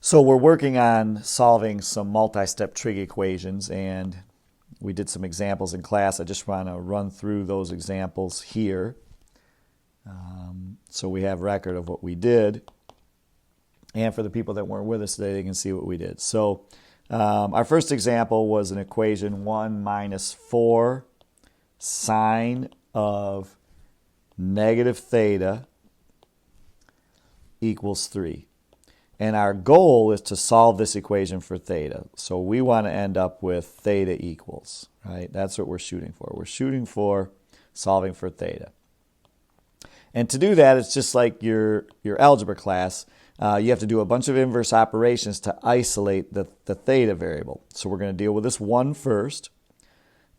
So we're working on solving some multi-step trig equations, and we did some examples in class. I just want to run through those examples here so we have record of what we did. And for the people that weren't with us today, they can see what we did. So our first example was an equation 1 minus 4 sine of negative theta equals 3. And our goal is to solve this equation for theta. So we want to end up with theta equals, right? That's what we're shooting for. We're shooting for solving for theta. And to do that, it's just like your algebra class. You have to do a bunch of inverse operations to isolate the theta variable. So we're going to deal with this 1 first.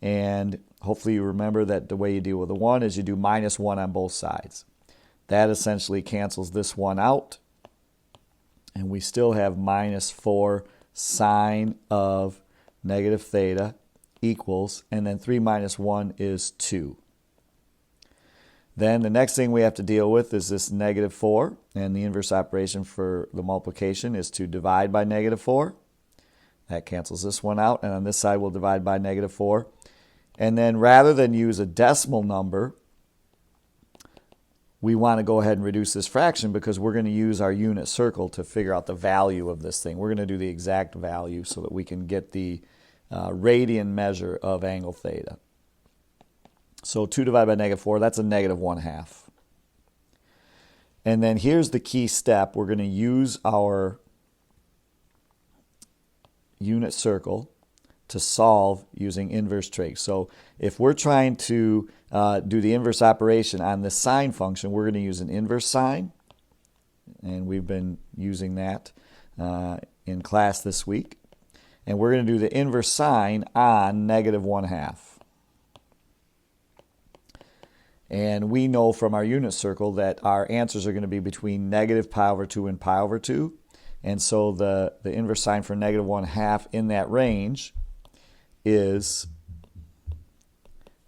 And hopefully you remember that the way you deal with the 1 is you do minus 1 on both sides. That essentially cancels this 1 out. And we still have minus 4 sine of negative theta equals, and then 3 minus 1 is 2. Then the next thing we have to deal with is this negative 4, and the inverse operation for the multiplication is to divide by negative 4. That cancels this one out, and on this side we'll divide by negative 4. And then rather than use a decimal number, we want to go ahead and reduce this fraction because we're going to use our unit circle to figure out the value of this thing. We're going to do the exact value so that we can get the radian measure of angle theta. So 2 divided by negative 4, that's a negative 1/2. And then here's the key step. We're going to use our unit circle to solve using inverse trig. So if we're trying to do the inverse operation on the sine function, we're going to use an inverse sine. And we've been using that in class this week. And we're going to do the inverse sine on negative 1/2. And we know from our unit circle that our answers are going to be between negative pi over 2 and pi over 2. And so the inverse sine for negative 1/2 in that range is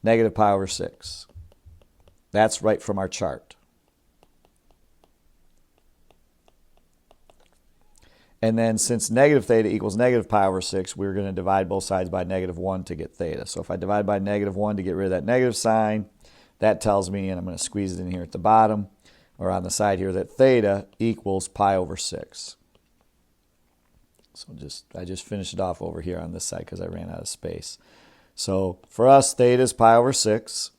negative pi over 6. That's right from our chart. And then since negative theta equals negative pi over 6, we're going to divide both sides by negative 1 to get theta. So if I divide by negative 1 to get rid of that negative sign, that tells me, and I'm going to squeeze it in here at the bottom, or on the side here, that theta equals pi over 6. So I just finished it off over here on this side because I ran out of space. So for us, theta is pi over 6.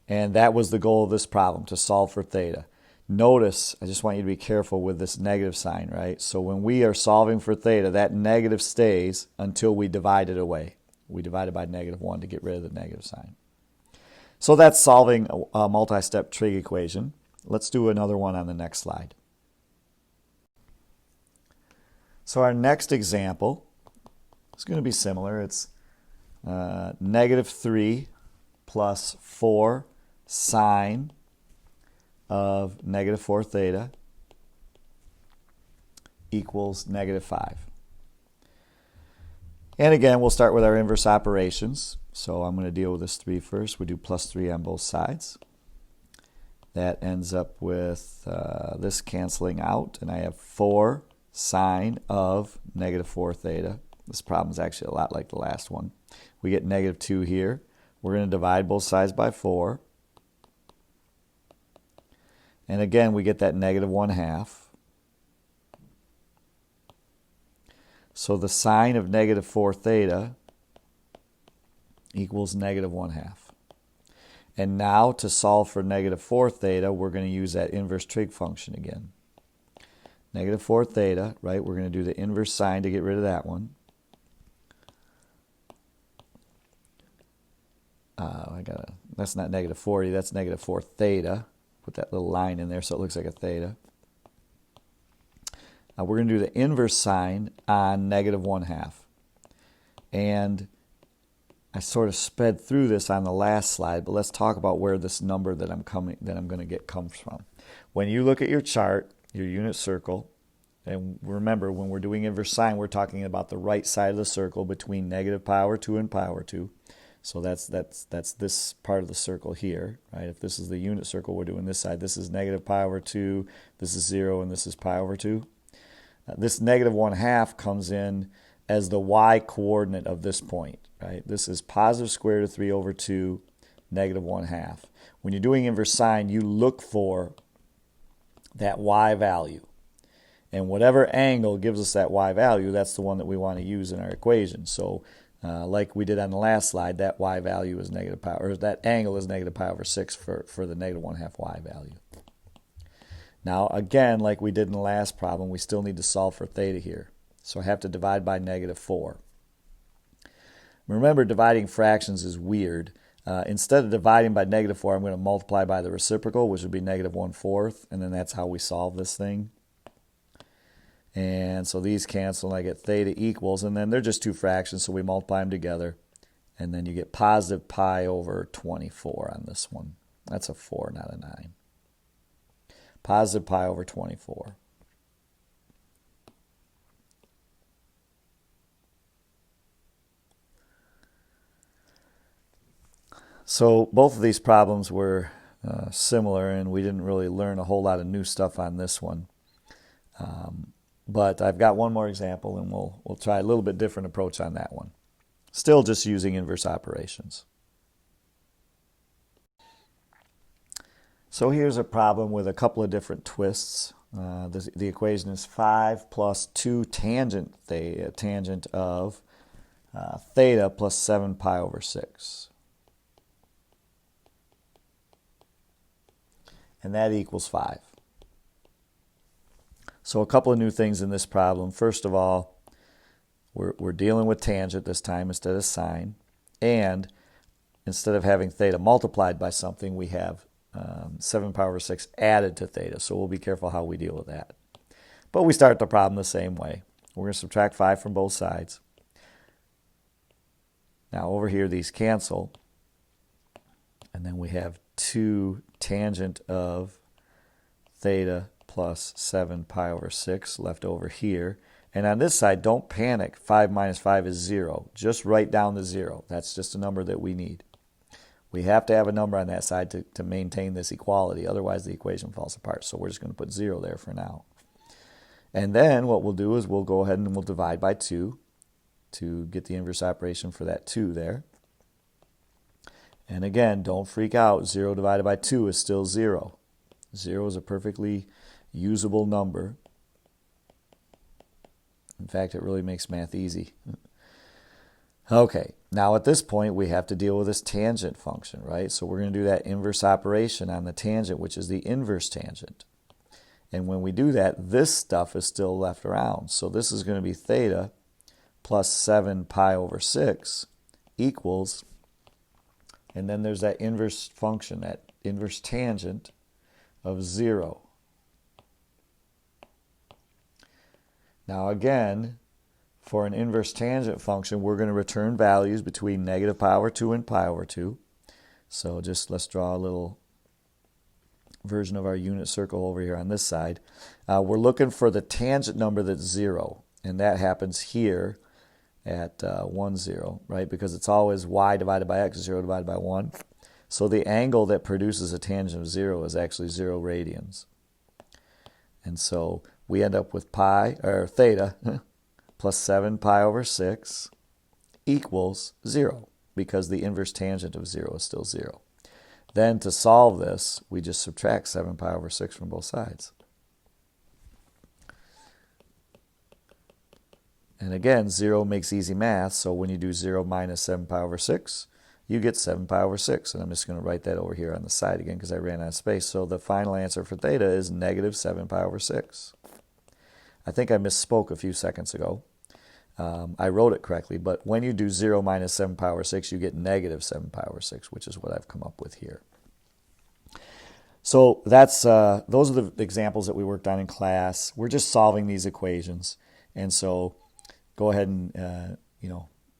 And that was the goal of this problem, to solve for theta. Notice, I just want you to be careful with this negative sign, right? So when we are solving for theta, that negative stays until we divide it away. We divided by negative 1 to get rid of the negative sign. So that's solving a multi-step trig equation. Let's do another one on the next slide. So our next example is going to be similar. It's negative 3 plus 4 sine of negative 4 theta equals negative 5. And again, we'll start with our inverse operations. So I'm going to deal with this 3 first. We do plus 3 on both sides. That ends up with this canceling out, and I have 4 sine of negative 4 theta. This problem is actually a lot like the last one. We get negative 2 here. We're going to divide both sides by 4. And again, we get that negative 1/2. So the sine of negative 4 theta equals negative 1/2. And now to solve for negative 4 theta, we're going to use that inverse trig function again. Negative 4 theta, right? We're going to do the inverse sine to get rid of that one. That's not negative 40, that's negative 4 theta. Put that little line in there so it looks like a theta. We're going to do the inverse sine on negative 1/2. And I sort of sped through this on the last slide, but let's talk about where this number that I'm going to get comes from. When you look at your chart, your unit circle, and remember when we're doing inverse sine, we're talking about the right side of the circle between negative pi over 2 and pi over 2. So that's this part of the circle here, right? If this is the unit circle, we're doing this side. This is negative pi over 2, this is 0, and this is pi over 2. This negative 1/2 comes in as the y coordinate of this point, right? This is positive square root of 3 over 2, negative 1/2. When you're doing inverse sine, you look for that y value. And whatever angle gives us that y value, that's the one that we want to use in our equation. So like we did on the last slide, that y value is negative pi, or that angle is negative pi over 6 for the negative 1/2 y value. Now again, like we did in the last problem, we still need to solve for theta here. So I have to divide by negative 4. Remember, dividing fractions is weird. Instead of dividing by negative 4, I'm going to multiply by the reciprocal, which would be negative 1/4, and then that's how we solve this thing. And so these cancel, and I get theta equals, and then they're just two fractions, so we multiply them together, and then you get positive pi over 24 on this one. That's a 4, not a 9. Positive pi over 24. So both of these problems were similar, and we didn't really learn a whole lot of new stuff on this one. But I've got one more example, and we'll try a little bit different approach on that one. Still just using inverse operations. So here's a problem with a couple of different twists. The equation is 5 plus 2 tangent of theta plus 7 pi over 6. And that equals 5. So a couple of new things in this problem. First of all, we're dealing with tangent this time instead of sine. And instead of having theta multiplied by something, we have 7 pi over 6 added to theta. So we'll be careful how we deal with that. But we start the problem the same way. We're going to subtract 5 from both sides. Now over here, these cancel. And then we have 2 tangent of theta plus 7 pi over 6 left over here. And on this side, don't panic. 5 minus 5 is 0. Just write down the 0. That's just a number that we need. We have to have a number on that side to maintain this equality. Otherwise, the equation falls apart. So we're just going to put 0 there for now. And then what we'll do is we'll go ahead and we'll divide by 2 to get the inverse operation for that 2 there. And again, don't freak out. 0 divided by 2 is still 0. 0 is a perfectly usable number. In fact, it really makes math easy. Okay, now at this point, we have to deal with this tangent function, right? So we're going to do that inverse operation on the tangent, which is the inverse tangent. And when we do that, this stuff is still left around. So this is going to be theta plus 7 pi over 6 equals, and then there's that inverse function, that inverse tangent of 0. Now again, for an inverse tangent function, we're going to return values between negative pi over 2 and pi over 2. So just let's draw a little version of our unit circle over here on this side. We're looking for the tangent number that's 0, and that happens here at 1, 0, right? Because it's always y divided by x, 0 divided by 1. So the angle that produces a tangent of 0 is actually 0 radians. And so we end up with pi, or theta, plus 7 pi over 6 equals 0, because the inverse tangent of 0 is still 0. Then to solve this, we just subtract 7 pi over 6 from both sides. And again, 0 makes easy math, so when you do 0 minus 7 pi over 6, you get 7 pi over 6. And I'm just going to write that over here on the side again because I ran out of space. So the final answer for theta is negative 7 pi over 6. I think I misspoke a few seconds ago. I wrote it correctly, but when you do 0 minus 7 pi over 6, you get negative 7 pi over 6, which is what I've come up with here. So that's those are the examples that we worked on in class. We're just solving these equations. And so go ahead and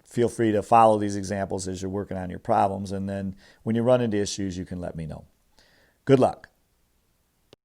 feel free to follow these examples as you're working on your problems. And then when you run into issues, you can let me know. Good luck.